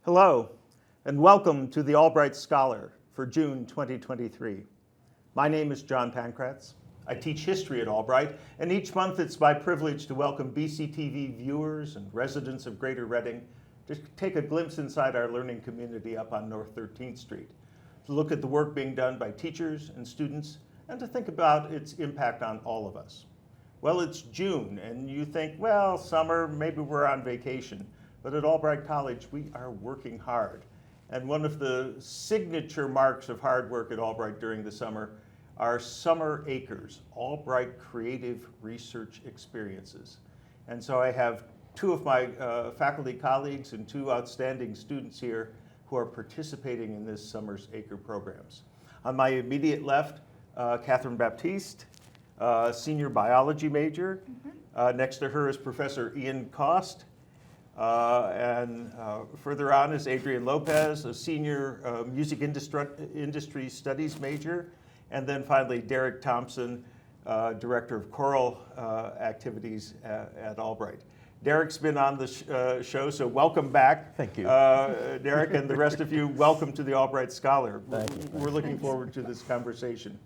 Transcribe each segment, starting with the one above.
Hello, and welcome to the Albright Scholar for June 2023. My name is John Pankratz. I teach history at Albright, and each month it's my privilege to welcome BCTV viewers and residents of Greater Reading to take a glimpse inside our learning community up on North 13th Street, to look at the work being done by teachers and students, and to think about its impact on all of us. Well, it's June, and you think, well, summer, maybe we're on vacation. But at Albright College, we are working hard. And one of the signature marks of hard work at Albright during the summer are Summer Acres, Albright Creative Research Experiences. And so I have two of my faculty colleagues and two outstanding students here who are participating in this summer's Acre programs. On my immediate left, Catherine Baptiste, senior biology major. Next to her is Professor Ian Cost. And further on is Adrian Lopez, a senior music industry studies major. And then finally, Derek Thompson, director of choral activities at Albright. Derek's been on the show, so welcome back. Thank you. Derek, and the rest of you, welcome to the Albright Scholar. Thank you. We're looking forward to this conversation.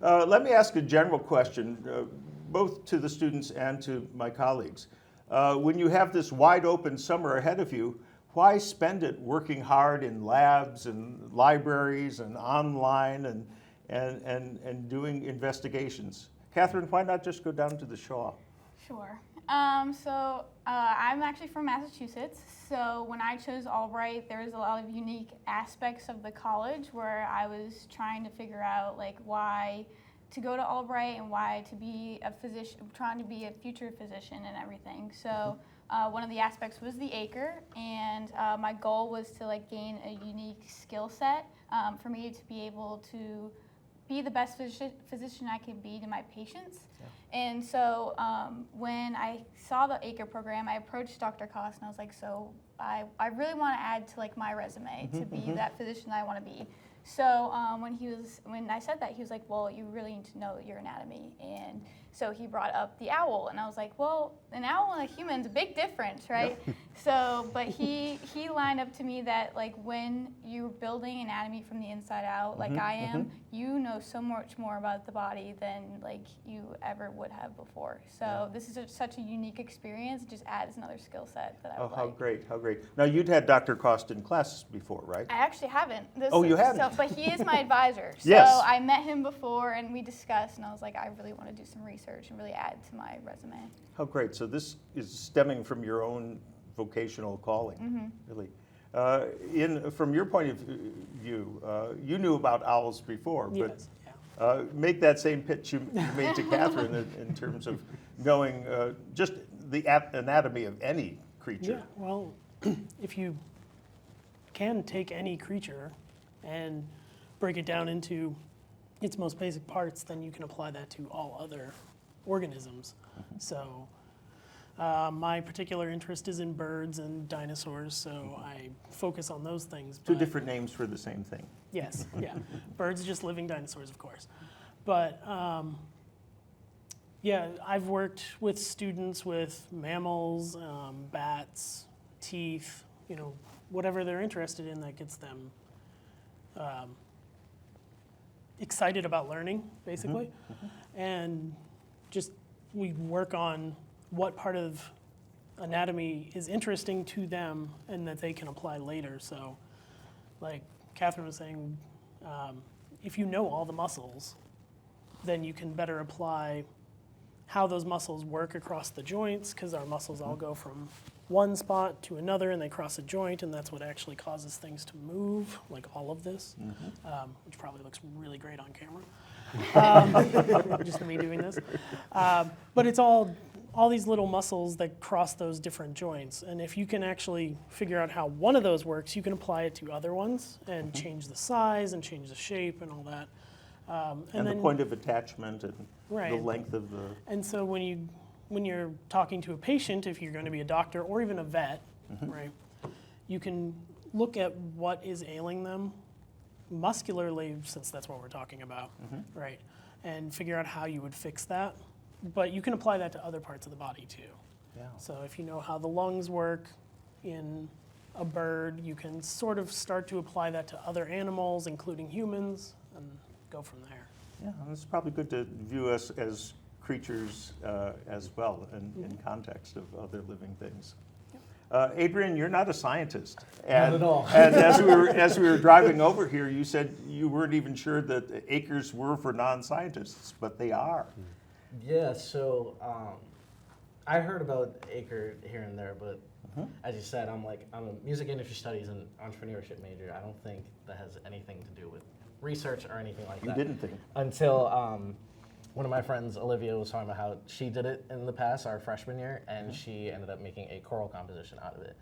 Let me ask a general question, both to the students and to my colleagues. When you have this wide open summer ahead of you, why spend it working hard in labs and libraries and online and doing investigations? Catherine, why not just go down to the Shaw? Sure. I'm actually from Massachusetts, so when I chose Albright, there was a lot of unique aspects of the college where I was trying to figure out why to go to Albright and why to be a physician, trying to be a future physician and everything. So one of the aspects was the Acre, and my goal was to gain a unique skill set for me to be able to be the best physician I could be to my patients. Yeah. And so when I saw the Acre program, I approached Dr. Cost and I was like, so I really want to add to my resume to be that physician I want to be. So when I said that, he was like, well, you really need to know your anatomy. And so he brought up the owl, and I was like, well, an owl and a human's a big difference, right? Yep. So, but he lined up to me that when you're building anatomy from the inside out, like I am, you know so much more about the body than you ever would have before. So this is such a unique experience. It just adds another skill set that I would like. How great, how great. Now, you'd had Dr. Cost in class before, right? I actually haven't. You haven't? So, but he is my advisor. Yes. So I met him before and we discussed, and I was like, I really want to do some research and really add to my resume. How great. So this is stemming from your own vocational calling, really. From your point of view, you knew about owls before, but Yes. Make that same pitch you made to Catherine in terms of knowing just the anatomy of any creature. Yeah, well, if you can take any creature and break it down into its most basic parts, then you can apply that to all other organisms. So my particular interest is in birds and dinosaurs, so I focus on those things. Two different names for the same thing. Yes, yeah. Birds are just living dinosaurs, of course. But yeah, I've worked with students with mammals, bats, teeth, whatever they're interested in that gets them excited about learning, basically. And just we work on what part of anatomy is interesting to them and that they can apply later. So like Catherine was saying, if you know all the muscles, then you can better apply how those muscles work across the joints, because our muscles all go from one spot to another and they cross a joint, and that's what actually causes things to move, like all of this, which probably looks really great on camera, just me doing this. But it's all these little muscles that cross those different joints, and if you can actually figure out how one of those works, you can apply it to other ones and change the size and change the shape and all that. And then, the point of attachment and right, the length of the... And so when you're talking to a patient, if you're going to be a doctor or even a vet, right, you can look at what is ailing them muscularly, since that's what we're talking about, right, and figure out how you would fix that. But you can apply that to other parts of the body too. Yeah. So if you know how the lungs work in a bird, you can sort of start to apply that to other animals, including humans, and go from there. Yeah, and it's probably good to view us as creatures as well in context of other living things. Adrian, you're not a scientist. And, Not at all. And as we were driving over here, you said you weren't even sure that acres were for non-scientists, but they are. Yeah, so I heard about Acre here and there, but as you said, I'm a music industry studies and entrepreneurship major. I don't think that has anything to do with research or anything like You that. didn't think. Until one of my friends, Olivia, was talking about how she did it in the past, our freshman year, and she ended up making a choral composition out of it.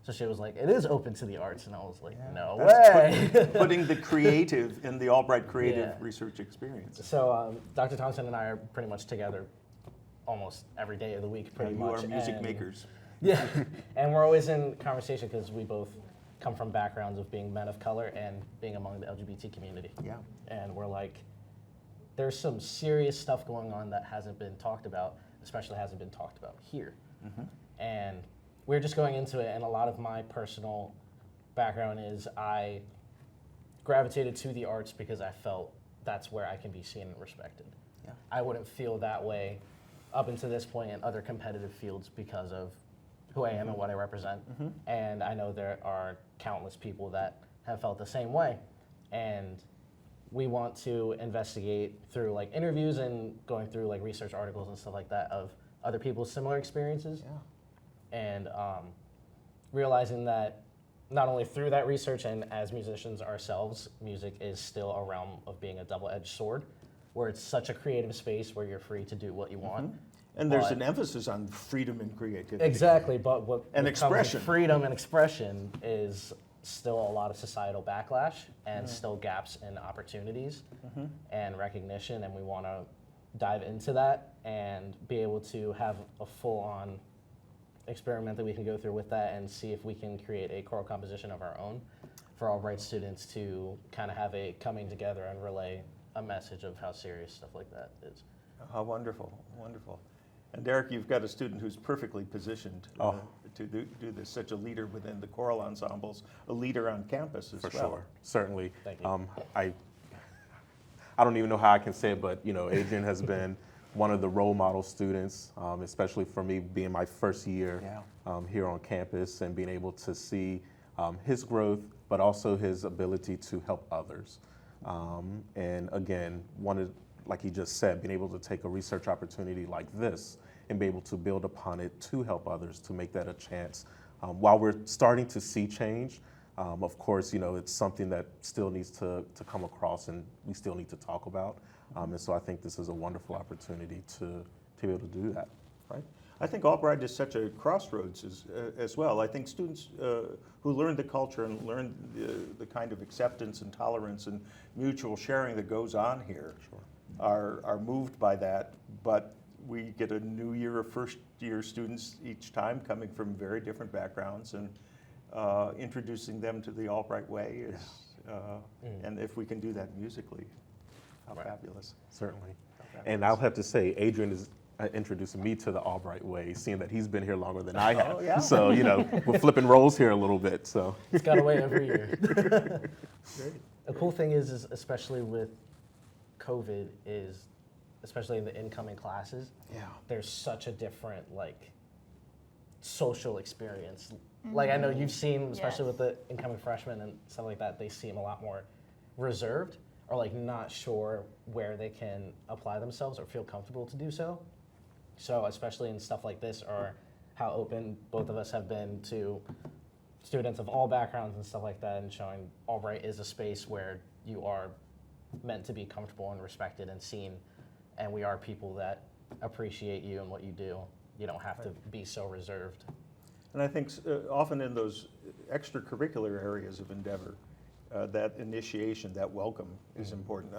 So she was like, it is open to the arts, and I was like, no way. Putting the creative in the Albright Creative Yeah. Research Experience. So Dr. Thompson and I are pretty much together almost every day of the week, pretty You much. are music and- makers. Yeah, and we're always in conversation because we both come from backgrounds of being men of color and being among the LGBT community. Yeah. And we're like, there's some serious stuff going on that hasn't been talked about, especially hasn't been talked about here. And we're just going into it, and a lot of my personal background is I gravitated to the arts because I felt that's where I can be seen and respected. Yeah. I wouldn't feel that way up until this point in other competitive fields because of who I am and what I represent. And I know there are countless people that have felt the same way. And we want to investigate through like interviews and going through like research articles and stuff like that of other people's similar experiences. Yeah. And realizing that not only through that research and as musicians ourselves, music is still a realm of being a double-edged sword, where it's such a creative space where you're free to do what you want. And there's But- an emphasis on freedom and creativity. Exactly, but what And what comes with expression. freedom and expression is still a lot of societal backlash and still gaps in opportunities and recognition, and we want to dive into that and be able to have a full-on experiment that we can go through with that and see if we can create a choral composition of our own for Albright students to kind of have a coming together and relay a message of how serious stuff like that is. How wonderful, wonderful. And Derek, you've got a student who's perfectly positioned to do this, such a leader within the choral ensembles, a leader on campus as For well. sure, certainly. Thank you. I don't even know how I can say it, but Adrian has been one of the role model students, especially for me being my first year here on campus and being able to see his growth, but also his ability to help others. And again, like he just said, being able to take a research opportunity like this and be able to build upon it to help others, to make that a chance. While we're starting to see change, of course, it's something that still needs to come across and we still need to talk about. And so I think this is a wonderful opportunity to be able to do that. Right. I think Albright is such a crossroads as well. I think students who learn the culture and learn the kind of acceptance and tolerance and mutual sharing that goes on here are moved by that. But we get a new year of first-year students each time coming from very different backgrounds, and introducing them to the Albright way is, and if we can do that musically, how fabulous. Certainly. How fabulous. And I'll have to say, Adrian is introducing me to the Albright way, seeing that he's been here longer than I have. Oh, yeah. So, we're flipping roles here a little bit. So, It's got away every year. Great. The cool thing is especially with COVID, is especially in the incoming classes, Yeah. there's such a different social experience. Like I know you've seen, especially with the incoming freshmen and stuff like that, they seem a lot more reserved or like not sure where they can apply themselves or feel comfortable to do so. So especially in stuff like this, or how open both of us have been to students of all backgrounds and stuff like that, and showing Albright is a space where you are meant to be comfortable and respected and seen, and we are people that appreciate you and what you do. You don't have to be so reserved. And I think often in those extracurricular areas of endeavor, that initiation, that welcome is important.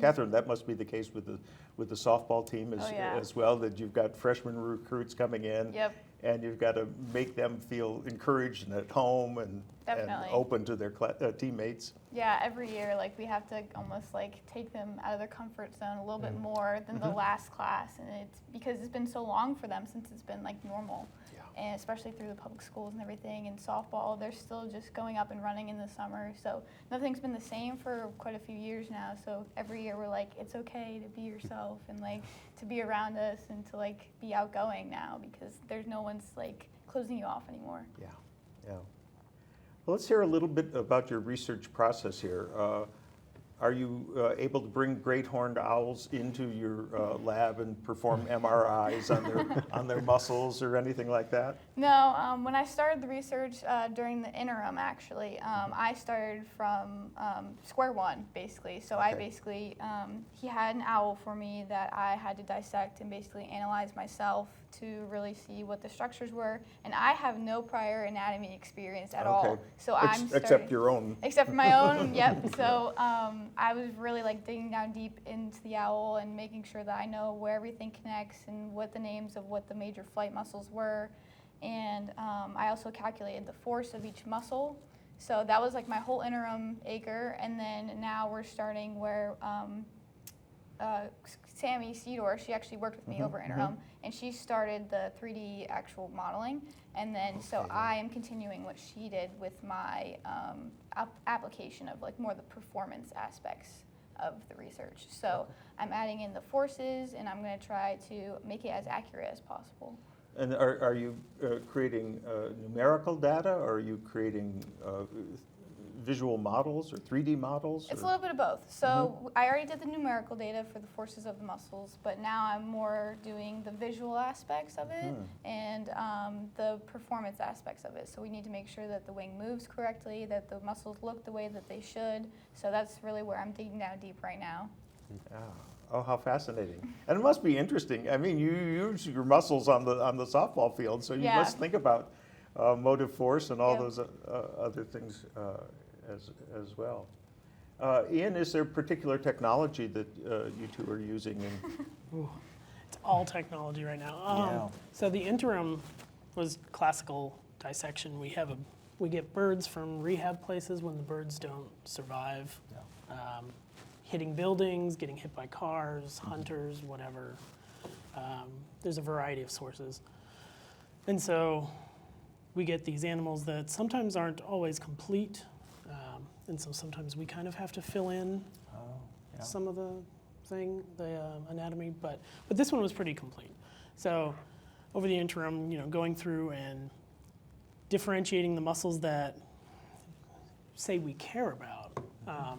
Catherine, that must be the case with the softball team as well, that you've got freshman recruits coming in. Yep. And you've got to make them feel encouraged and at home and Definitely. open to their teammates. Yeah, every year, we have to almost take them out of their comfort zone a little bit more than the last class, and it's because it's been so long for them since it's been normal. Yeah. and especially through the public schools and everything. And softball, they're still just going up and running in the summer. So nothing's been the same for quite a few years now. So every year we're like, it's okay to be yourself and like to be around us and to like be outgoing now because there's no one's like closing you off anymore. Yeah, yeah. Well, let's hear a little bit about your research process here. Are you able to bring great horned owls into your lab and perform MRIs on their muscles or anything like that? No, when I started the research during the interim, actually, I started from square one, basically. So I Okay. basically, he had an owl for me that I had to dissect and basically analyze myself to really see what the structures were. And I have no prior anatomy experience at all. Okay. So I'm Except starting, your own. except for my own, yep. So I was really like digging down deep into the owl and making sure that I know where everything connects and what the names of what the major flight muscles were. And I also calculated the force of each muscle. So that was like my whole interim acre. And then now we're starting where Sammy Cedar, she actually worked with me over interim, and she started the 3D actual modeling. And then so I am continuing what she did with my application of like more the performance aspects of the research. So I'm adding in the forces, and I'm going to try to make it as accurate as possible. And are you creating numerical data, or are you creating visual models or 3D models? It's a or- little bit of both. So I already did the numerical data for the forces of the muscles, but now I'm more doing the visual aspects of it and the performance aspects of it. So we need to make sure that the wing moves correctly, that the muscles look the way that they should. So that's really where I'm digging down deep right now. Yeah. Oh, how fascinating! And it must be interesting. I mean, you use your muscles on the softball field, so you Yeah. must think about motive force and all Yep. those other things as well. Ian, is there particular technology that you two are using? It's all technology right now. So the interim was classical dissection. We get birds from rehab places when the birds don't survive. Hitting buildings, getting hit by cars, hunters, whatever. There's a variety of sources. And so we get these animals that sometimes aren't always complete. And so sometimes we kind of have to fill in some of the anatomy, but this one was pretty complete. So over the interim, going through and differentiating the muscles that say we care about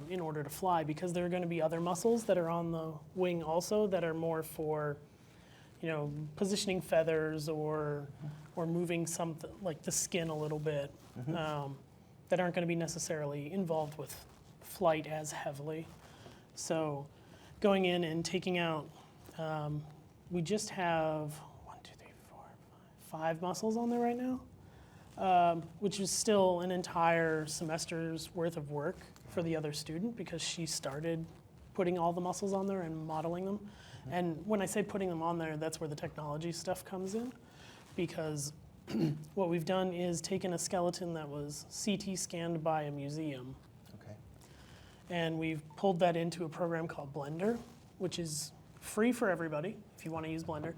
in order to fly, because there are going to be other muscles that are on the wing also that are more for, positioning feathers or moving something like the skin a little bit. That aren't going to be necessarily involved with flight as heavily. So going in and taking out, we just have 5 muscles on there right now, which is still an entire semester's worth of work for the other student because she started putting all the muscles on there and modeling them. And when I say putting them on there, that's where the technology stuff comes in, because what we've done is taken a skeleton that was CT scanned by a museum, and we've pulled that into a program called Blender, which is free for everybody if you want to use Blender.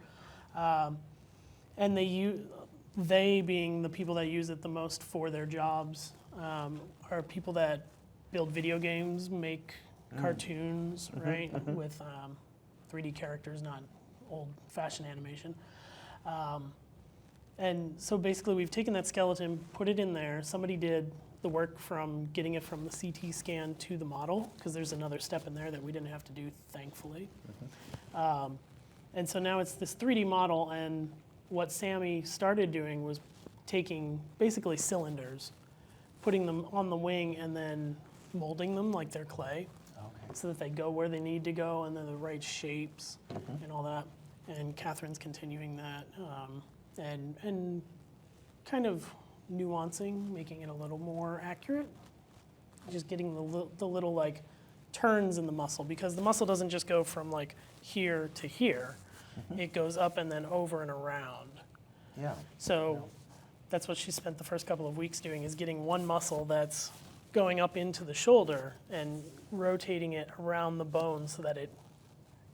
And they being the people that use it the most for their jobs, are people that build video games, make cartoons, right, with 3D characters, not old-fashioned animation. And so basically we've taken that skeleton, put it in there. Somebody did the work from getting it from the CT scan to the model, because there's another step in there that we didn't have to do, thankfully. And so now it's this 3D model, and what Sammy started doing was taking basically cylinders, putting them on the wing, and then molding them like they're clay, so that they go where they need to go, and they're the right shapes and all that. And Catherine's continuing that. And kind of nuancing, making it a little more accurate, just getting the little like turns in the muscle, because the muscle doesn't just go from like here to here, it goes up and then over and around. So that's what she spent the first couple of weeks doing, is getting one muscle that's going up into the shoulder and rotating it around the bone so that it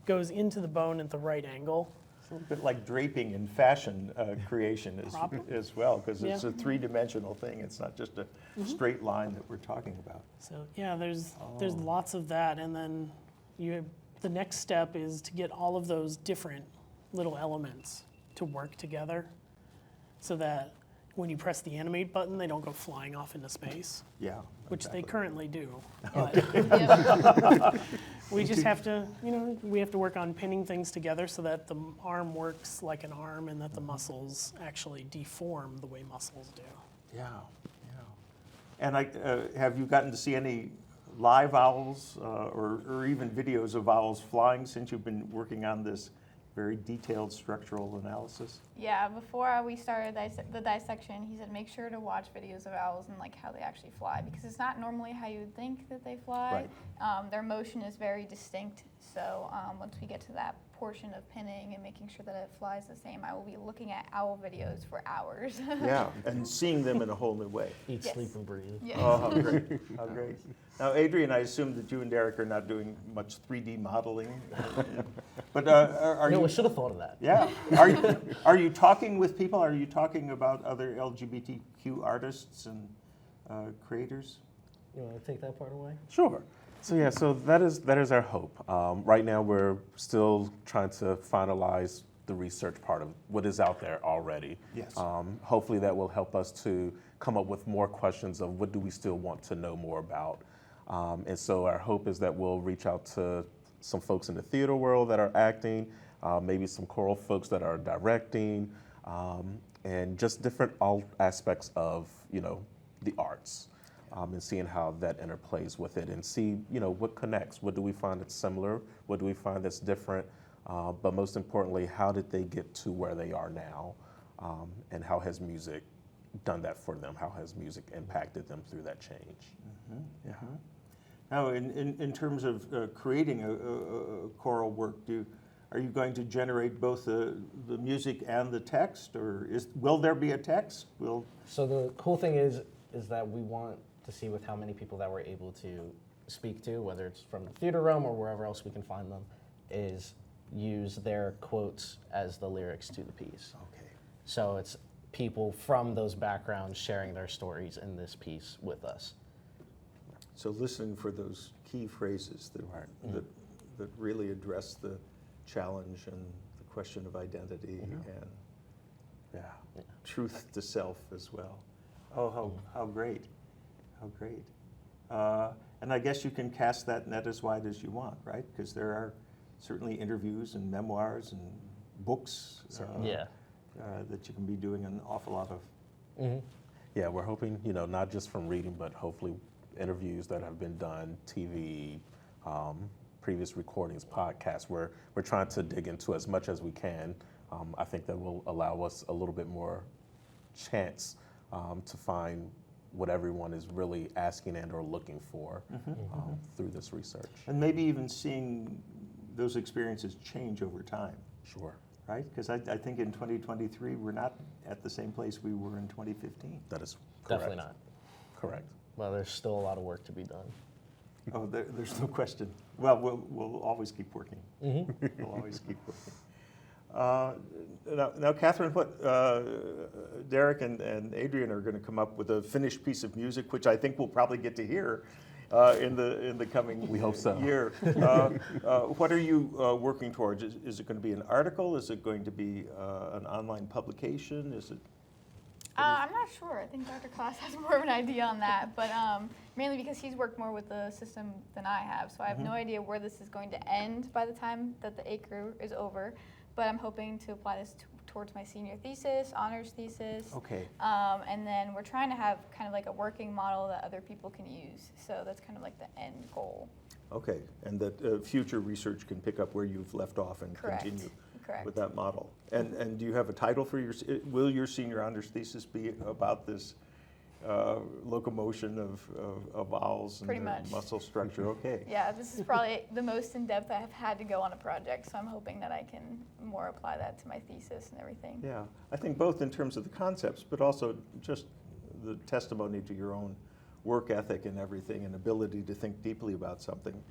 goes into the bone at the right angle. It's a little bit like draping in fashion creation as well, because it's Yeah. a three-dimensional thing. It's not just a straight line that we're talking about. So yeah, there's lots of that, and then the next step is to get all of those different little elements to work together, so that when you press the animate button, they don't go flying off into space, Yeah. which they exactly. currently do. But Yep. we just have to, we have to work on pinning things together so that the arm works like an arm, and that the muscles actually deform the way muscles do. Yeah, yeah. And have you gotten to see any live owls or even videos of owls flying since you've been working on this very detailed structural analysis? Yeah, before we started the dissection, he said make sure to watch videos of owls and like how they actually fly, because it's not normally how you would think that they fly. Their motion is very distinct. So once we get to that portion of pinning and making sure that it flies the same, I will be looking at owl videos for hours. Yeah, and seeing them in a whole new way. Eat, Yes. sleep, and breathe. Yes. Oh, how great, how great. Now, Adrian, I assume that you and Derek are not doing much 3D modeling, but are No, you? we should have thought of that. Yeah. Are you talking with people? Are you talking about other LGBTQ artists and creators? You want to take that part away? Sure. So yeah, so that is our hope. Right now, we're still trying to finalize the research part of what is out there already. Yes. Hopefully, that will help us to come up with more questions of what do we still want to know more about. And so our hope is that we'll reach out to some folks in the theater world that are acting, maybe some choral folks that are directing, and just different all aspects of the arts. And seeing how that interplays with it, and see what connects. What do we find that's similar? What do we find that's different? But most importantly, how did they get to where they are now? And how has music done that for them? How has music impacted them through that change? Yeah. Now, in terms of creating a choral work, are you going to generate both the music and the text, or will there be a text? So the cool thing is that we want to see with how many people that we're able to speak to, whether it's from the theater realm or wherever else we can find them, is use their quotes as the lyrics to the piece. Okay. So it's people from those backgrounds sharing their stories in this piece with us. So listening for those key phrases that really address the challenge and the question of identity and truth to self as well. Oh, how great. How great. And I guess you can cast that net as wide as you want, right? Because there are certainly interviews and memoirs and books that you can be doing an awful lot of. Yeah, we're hoping, not just from reading, but hopefully interviews that have been done, TV, previous recordings, podcasts. We're trying to dig into as much as we can. I think that will allow us a little bit more chance to find what everyone is really asking and or looking for through this research. And maybe even seeing those experiences change over time, Sure. right? Because I think in 2023, we're not at the same place we were in 2015. That is correct. Definitely not. Correct. Well, there's still a lot of work to be done. Oh, there's no question. Well, we'll always keep working. We'll always keep working. Now, Catherine, Derek and Adrian are going to come up with a finished piece of music, which I think we'll probably get to hear in the coming We hope so. year. What are you working towards? Is it going to be an article? Is it going to be an online publication? Is it? I'm not sure. I think Dr. Klaas has more of an idea on that, but mainly because he's worked more with the system than I have, so I have no idea where this is going to end by the time that the ACRE is over. But I'm hoping to apply this towards my senior thesis, honors thesis. Okay. And then we're trying to have kind of like a working model that other people can use. So that's kind of like the end goal. Okay, and that future research can pick up where you've left off and Correct. continue Correct. with that model. And do you have a title for will your senior honors thesis be about this locomotion of owls and Pretty their much. muscle structure? Okay. Yeah, this is probably the most in-depth I have had to go on a project, so I'm hoping that I can more apply that to my thesis and everything. Yeah, I think both in terms of the concepts, but also just the testimony to your own work ethic and everything and ability to think deeply about something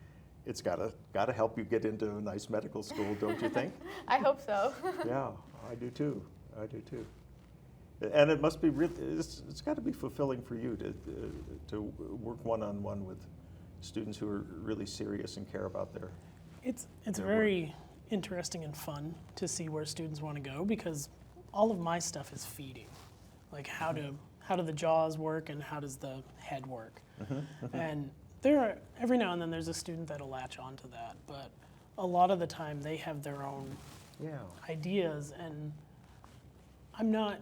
it's gotta help you get into a nice medical school, don't you think? I hope so. Yeah, I do too. I do too. And it must be really, it's got to be fulfilling for you to work one-on-one with students who are really serious and care about their. It's Their very interesting and fun to see where students want to go, because all of my stuff is feeding. Like how do the jaws work and how does the head work? And every now and then there's a student that'll latch onto that, but a lot of the time they have their own Yeah. ideas, and I'm not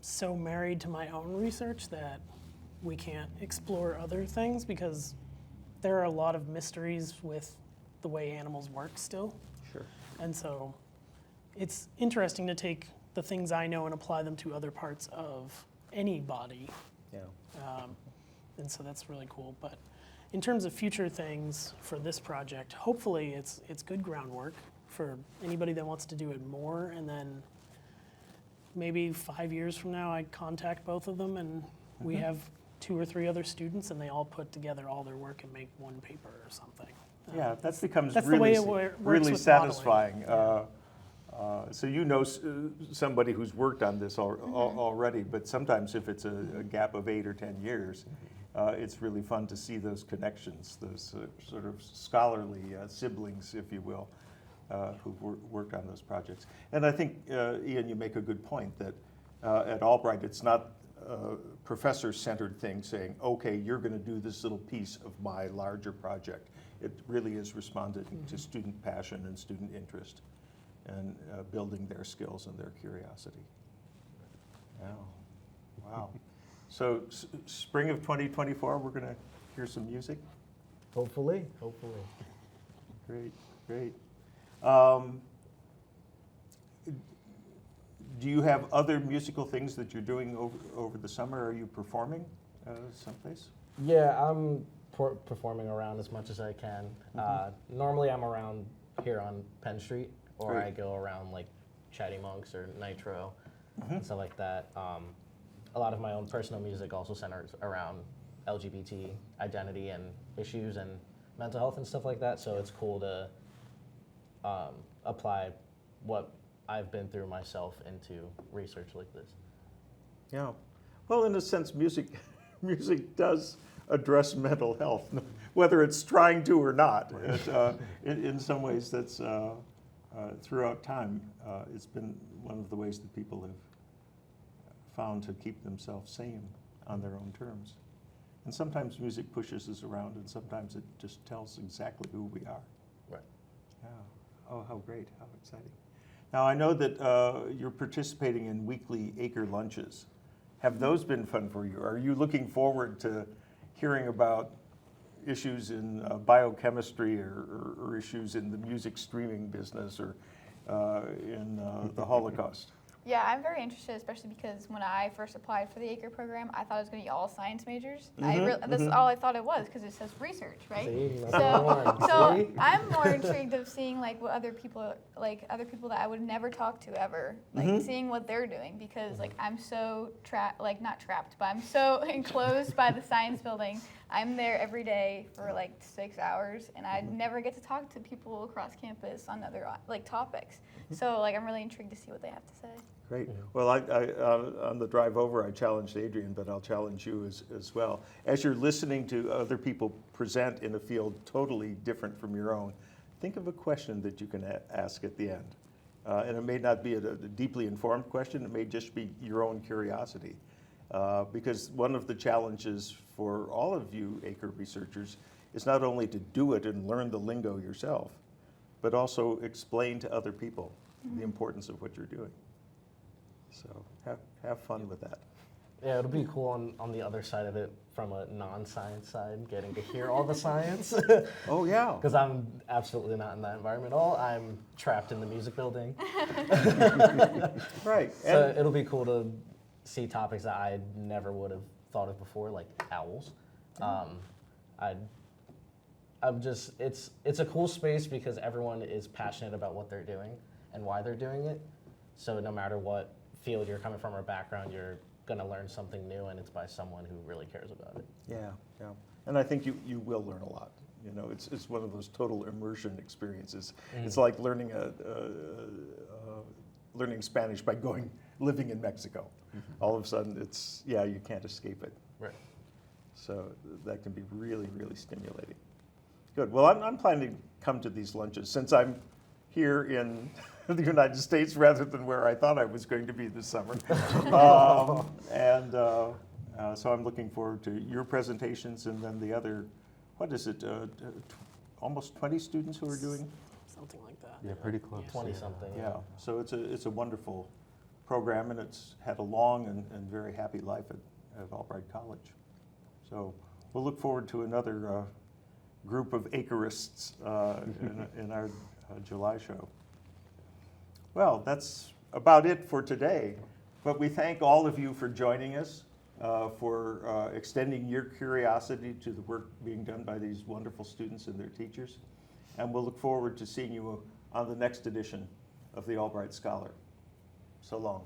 so married to my own research that we can't explore other things, because there are a lot of mysteries with the way animals work still. Sure. And so it's interesting to take the things I know and apply them to other parts of any body. Yeah. And so that's really cool. But in terms of future things for this project, hopefully it's good groundwork for anybody that wants to do it more. And then maybe 5 years from now, I contact both of them and we have 2 or 3 other students, and they all put together all their work and make one paper or something. Yeah, that becomes that's the really, way it works really with satisfying. modeling. So you know somebody who's worked on this already, but sometimes if it's a gap of 8 or 10 years, it's really fun to see those connections, those sort of scholarly siblings, if you will, who've worked on those projects. And I think, Ian, you make a good point that at Albright, it's not a professor-centered thing saying, okay, you're going to do this little piece of my larger project. It really is responding to student passion and student interest and building their skills and their curiosity. Yeah. Wow. So spring of 2024, we're going to hear some music? Hopefully. Great, great. Do you have other musical things that you're doing over the summer? Are you performing someplace? Yeah, I'm performing around as much as I can. Normally I'm around here on Penn Street, or Great. I go around like Chatty Monks or Nitro and stuff like that. A lot of my own personal music also centers around LGBT identity and issues and mental health and stuff like that. So it's cool to apply what I've been through myself into research like this. Yeah. Well, in a sense, music does address mental health, whether it's trying to or not. In some ways, that's throughout time, it's been one of the ways that people have found to keep themselves sane on their own terms. And sometimes music pushes us around, and sometimes it just tells exactly who we are. Right. Yeah. Oh, how great, how exciting. Now, I know that you're participating in weekly Acre lunches. Have those been fun for you? Are you looking forward to hearing about issues in biochemistry or issues in the music streaming business or in the Holocaust? Yeah, I'm very interested, especially because when I first applied for the ACRE program, I thought it was going to be all science majors. That's all I thought it was, because it says research, right? See, that's So, the one. so See? I'm more intrigued of seeing like what other people that I would never talk to ever, like seeing what they're doing, because like I'm so not trapped, but I'm so enclosed by the science building. I'm there every day for like 6 hours, and I never get to talk to people across campus on other like topics. So like I'm really intrigued to see what they have to say. Great. Well, I on the drive over, I challenged Adrian, but I'll challenge you as well. As you're listening to other people present in a field totally different from your own, think of a question that you can ask at the end. And it may not be a deeply informed question, it may just be your own curiosity. Because one of the challenges for all of you ACRE researchers is not only to do it and learn the lingo yourself, but also explain to other people the importance of what you're doing. So have fun with that. Yeah, it'll be cool on the other side of it, from a non-science side, getting to hear all the science. Oh, yeah. Because I'm absolutely not in that environment at all. I'm trapped in the music building. Right. So And it'll be cool to see topics that I never would have thought of before, like owls. It's a cool space because everyone is passionate about what they're doing and why they're doing it. So no matter what field you're coming from or background, you're going to learn something new, and it's by someone who really cares about it. yeah. And I think you will learn a lot. You know, it's one of those total immersion experiences. It's like learning learning Spanish by living in Mexico. All of a sudden, you can't escape it. Right. So that can be really, really stimulating. Good. Well, I'm planning to come to these lunches since I'm here in the United States rather than where I thought I was going to be this summer. So I'm looking forward to your presentations and then the other, what is it, almost 20 students who are doing? Something like that. Yeah, pretty close. 20-something. Yeah, so it's a wonderful program, and it's had a long and very happy life at Albright College. So we'll look forward to another group of Acreists in our July show. Well, that's about it for today, but we thank all of you for joining us, for extending your curiosity to the work being done by these wonderful students and their teachers, and we'll look forward to seeing you on the next edition of the Albright Scholar. So long.